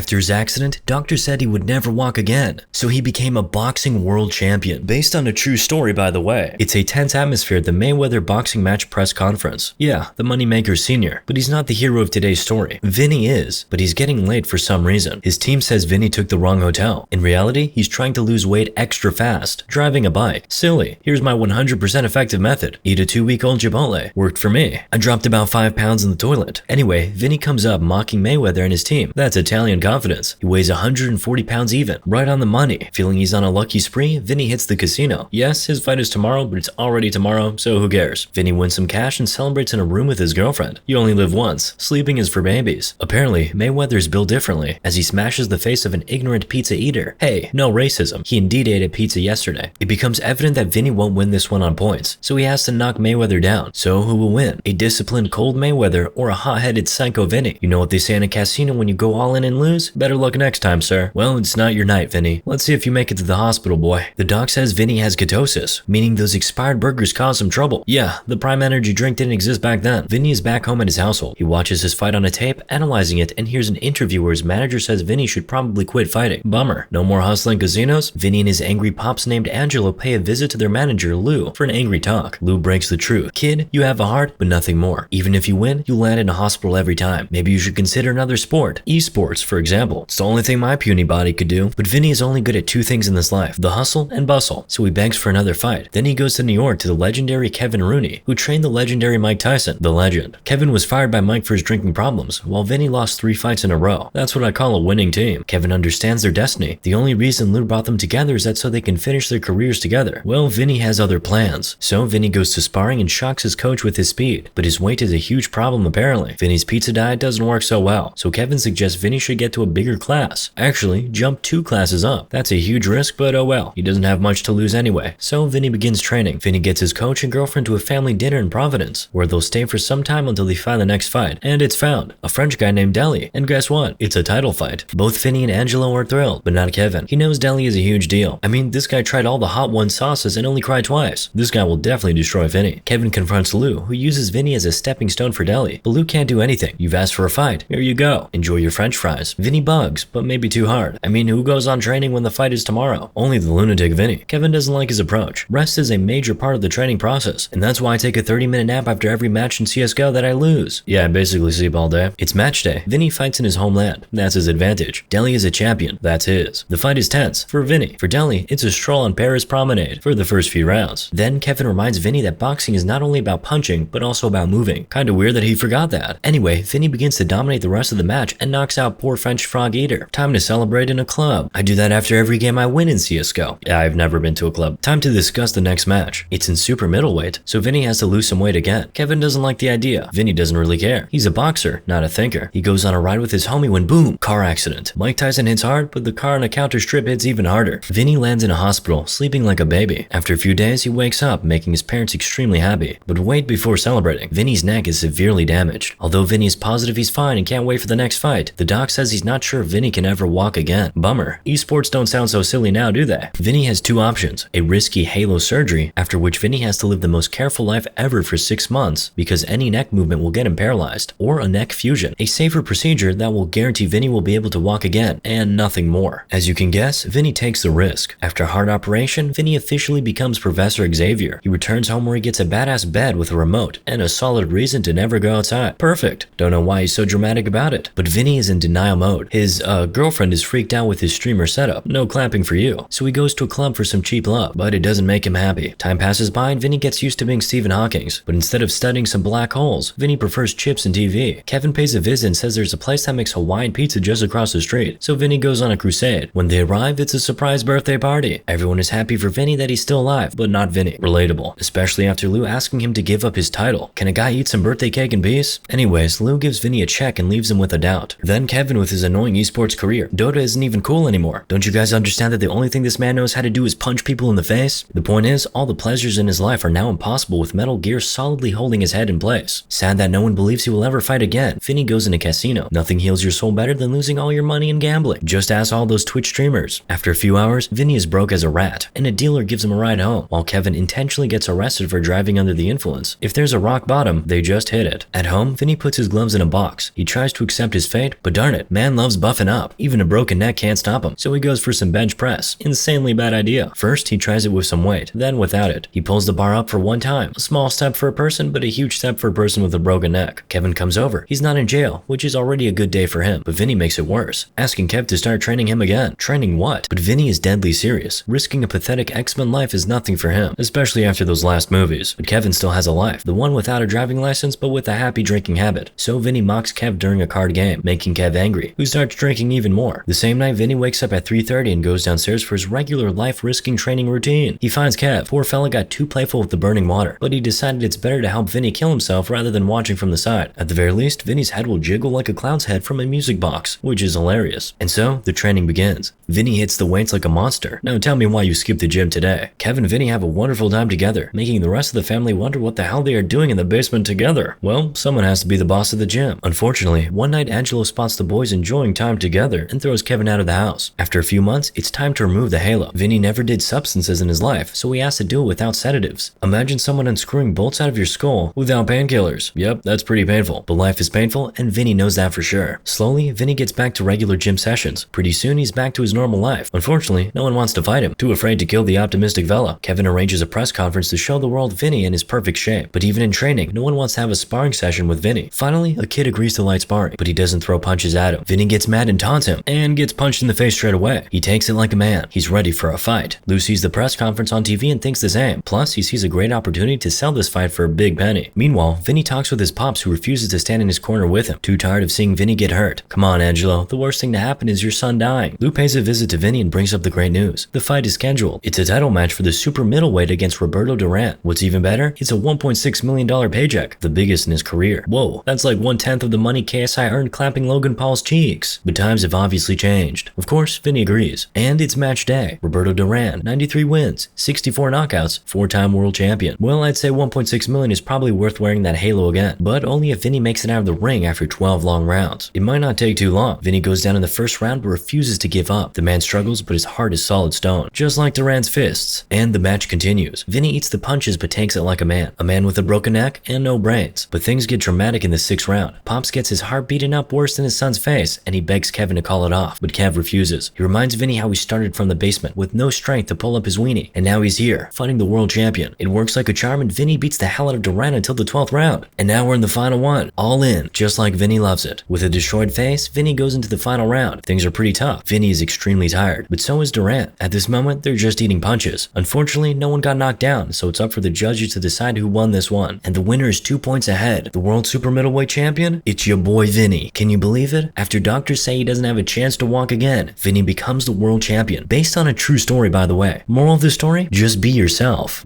After his accident, doctors said he would never walk again, so he became a boxing world champion. Based on a true story, by the way. It's a tense atmosphere at the Mayweather boxing match press conference. Yeah, the Moneymaker Sr., but he's not the hero of today's story. Vinny is, but he's getting late for some reason. His team says Vinny took the wrong hotel. In reality, he's trying to lose weight extra fast, driving a bike. Silly. Here's my 100% effective method. Eat a 2-week-old Chipotle. Worked for me. I dropped about 5 pounds in the toilet. Anyway, Vinny comes up mocking Mayweather and his team. That's Italian confidence. He weighs 140 pounds even. Right on the money. Feeling he's on a lucky spree, Vinny hits the casino. Yes, his fight is tomorrow, but it's already tomorrow, so who cares? Vinny wins some cash and celebrates in a room with his girlfriend. You only live once. Sleeping is for babies. Apparently, Mayweather's built differently, as he smashes the face of an ignorant pizza eater. Hey, no racism. He indeed ate a pizza yesterday. It becomes evident that Vinny won't win this one on points, so he has to knock Mayweather down. So who will win? A disciplined cold Mayweather or a hot-headed psycho Vinny? You know what they say in a casino when you go all in and lose? Better luck next time, sir. Well, it's not your night, Vinny. Let's see if you make it to the hospital, boy. The doc says Vinny has ketosis, meaning those expired burgers cause some trouble. Yeah, the Prime Energy drink didn't exist back then. Vinny is back home at his household. He watches his fight on a tape, analyzing it, and hears an interview where his manager says Vinny should probably quit fighting. Bummer. No more hustling casinos? Vinny and his angry pops named Angelo pay a visit to their manager, Lou, for an angry talk. Lou breaks the truth. Kid, you have a heart, but nothing more. Even if you win, you land in a hospital every time. Maybe you should consider another sport. Esports, for example. It's the only thing my puny body could do. But Vinny is only good at 2 things in this life, the hustle and bustle. So he begs for another fight. Then he goes to New York to the legendary Kevin Rooney, who trained the legendary Mike Tyson, the legend. Kevin was fired by Mike for his drinking problems, while Vinny lost 3 fights in a row. That's what I call a winning team. Kevin understands their destiny. The only reason Lou brought them together is that so they can finish their careers together. Well, Vinny has other plans. So Vinny goes to sparring and shocks his coach with his speed. But his weight is a huge problem apparently. Vinny's pizza diet doesn't work so well, so Kevin suggests Vinny should get to a bigger class. Actually, jump 2 classes up. That's a huge risk, but oh well. He doesn't have much to lose anyway. So Vinny begins training. Vinny gets his coach and girlfriend to a family dinner in Providence, where they'll stay for some time until they find the next fight. And it's found. A French guy named Deli. And guess what? It's a title fight. Both Vinny and Angelo are thrilled, but not Kevin. He knows Deli is a huge deal. I mean, this guy tried all the Hot One sauces and only cried twice. This guy will definitely destroy Vinny. Kevin confronts Lou, who uses Vinny as a stepping stone for Deli. But Lou can't do anything. You've asked for a fight. Here you go. Enjoy your French fries. Vinny bugs, but maybe too hard. I mean, who goes on training when the fight is tomorrow? Only the lunatic Vinny. Kevin doesn't like his approach. Rest is a major part of the training process, and that's why I take a 30-minute nap after every match in CSGO that I lose. Yeah, I basically sleep all day. It's match day. Vinny fights in his homeland. That's his advantage. Deli is a champion. That's his. The fight is tense. For Vinny. For Deli, it's a stroll on Paris Promenade for the first few rounds. Then Kevin reminds Vinny that boxing is not only about punching, but also about moving. Kinda weird that he forgot that. Anyway, Vinny begins to dominate the rest of the match and knocks out poor French frog eater. Time to celebrate in a club. I do that after every game I win in CSGO. Yeah, I've never been to a club. Time to discuss the next match. It's in super middleweight, so Vinny has to lose some weight again. Kevin doesn't like the idea. Vinny doesn't really care. He's a boxer, not a thinker. He goes on a ride with his homie when boom, car accident. Mike Tyson hits hard, but the car on a counter strip hits even harder. Vinny lands in a hospital, sleeping like a baby. After a few days, he wakes up, making his parents extremely happy. But wait before celebrating. Vinny's neck is severely damaged. Although Vinny is positive he's fine and can't wait for the next fight, the doc says he's not sure if Vinny can ever walk again. Bummer. Esports don't sound so silly now, do they? Vinny has 2 options. A risky halo surgery, after which Vinny has to live the most careful life ever for 6 months because any neck movement will get him paralyzed, or a neck fusion, a safer procedure that will guarantee Vinny will be able to walk again, and nothing more. As you can guess, Vinny takes the risk. After a heart operation, Vinny officially becomes Professor Xavier. He returns home where he gets a badass bed with a remote and a solid reason to never go outside. Perfect. Don't know why he's so dramatic about it. But Vinny is in denial mode. His girlfriend is freaked out with his streamer setup. No clapping for you. So he goes to a club for some cheap love, but it doesn't make him happy. Time passes by and Vinny gets used to being Stephen Hawking's, but instead of studying some black holes, Vinny prefers chips and TV. Kevin pays a visit and says there's a place that makes Hawaiian pizza just across the street, so Vinny goes on a crusade. When they arrive, it's a surprise birthday party. Everyone is happy for Vinny that he's still alive, but not Vinny. Relatable, especially after Lou asking him to give up his title. Can a guy eat some birthday cake in peace? Anyways, Lou gives Vinny a check and leaves him with a doubt. Then Kevin with his annoying esports career. Dota isn't even cool anymore. Don't you guys understand that the only thing this man knows how to do is punch people in the face? The point is, all the pleasures in his life are now impossible with Metal Gear solidly holding his head in place. Sad that no one believes he will ever fight again. Vinny goes in a casino. Nothing heals your soul better than losing all your money in gambling. Just ask all those Twitch streamers. After a few hours, Vinny is broke as a rat, and a dealer gives him a ride home, while Kevin intentionally gets arrested for driving under the influence. If there's a rock bottom, they just hit it. At home, Vinny puts his gloves in a box. He tries to accept his fate, but darn it, man man loves buffing up. Even a broken neck can't stop him, so he goes for some bench press. Insanely bad idea. First, he tries it with some weight, then without it. He pulls the bar up for one time. A small step for a person, but a huge step for a person with a broken neck. Kevin comes over. He's not in jail, which is already a good day for him, but Vinny makes it worse, asking Kev to start training him again. Training what? But Vinny is deadly serious. Risking a pathetic X-Men life is nothing for him, especially after those last movies. But Kevin still has a life, the one without a driving license but with a happy drinking habit. So Vinny mocks Kev during a card game, making Kev angry, who starts drinking even more. The same night, Vinny wakes up at 3:30 and goes downstairs for his regular life-risking training routine. He finds Kev. Poor fella got too playful with the burning water, but he decided it's better to help Vinny kill himself rather than watching from the side. At the very least, Vinny's head will jiggle like a clown's head from a music box, which is hilarious. And so, the training begins. Vinny hits the weights like a monster. Now tell me why you skipped the gym today. Kev and Vinny have a wonderful time together, making the rest of the family wonder what the hell they are doing in the basement together. Well, someone has to be the boss of the gym. Unfortunately, one night Angelo spots the boys enjoying time together and throws Kevin out of the house. After a few months, it's time to remove the halo. Vinny never did substances in his life, so he has to do it without sedatives. Imagine someone unscrewing bolts out of your skull without painkillers. Yep, that's pretty painful. But life is painful, and Vinny knows that for sure. Slowly, Vinny gets back to regular gym sessions. Pretty soon, he's back to his normal life. Unfortunately, no one wants to fight him. Too afraid to kill the optimistic fella. Kevin arranges a press conference to show the world Vinny in his perfect shape. But even in training, no one wants to have a sparring session with Vinny. Finally, a kid agrees to light sparring, but he doesn't throw punches at him. Vinny gets mad and taunts him, and gets punched in the face straight away. He takes it like a man. He's ready for a fight. Lou sees the press conference on TV and thinks the same. Plus, he sees a great opportunity to sell this fight for a big penny. Meanwhile, Vinny talks with his pops, who refuses to stand in his corner with him, too tired of seeing Vinny get hurt. Come on, Angelo, the worst thing to happen is your son dying. Lou pays a visit to Vinny and brings up the great news. The fight is scheduled. It's a title match for the super middleweight against Roberto Duran. What's even better? It's a $1.6 million paycheck, the biggest in his career. Whoa, that's like 1/10 of the money KSI earned clapping Logan Paul's cheeks. But times have obviously changed. Of course, Vinny agrees. And it's match day. Roberto Duran, 93 wins, 64 knockouts, 4-time world champion. Well, I'd say 1.6 million is probably worth wearing that halo again, but only if Vinny makes it out of the ring after 12 long rounds. It might not take too long. Vinny goes down in the first round but refuses to give up. The man struggles, but his heart is solid stone, just like Duran's fists. And the match continues. Vinny eats the punches but takes it like a man with a broken neck and no brains. But things get dramatic in the 6th round. Pops gets his heart beaten up worse than his son's face, and he begs Kevin to call it off, but Kev refuses. He reminds Vinny how he started from the basement with no strength to pull up his weenie, and now he's here, fighting the world champion. It works like a charm, and Vinny beats the hell out of Duran until the 12th round. And now we're in the final one, all in, just like Vinny loves it. With a destroyed face, Vinny goes into the final round. Things are pretty tough. Vinny is extremely tired, but so is Duran. At this moment, they're just eating punches. Unfortunately, no one got knocked down, so it's up for the judges to decide who won this one. And the winner is 2 points ahead. The world super middleweight champion? It's your boy Vinny. Can you believe it? After doctors say he doesn't have a chance to walk again, Vinny becomes the world champion. Based on a true story, by the way. Moral of the story? Just be yourself.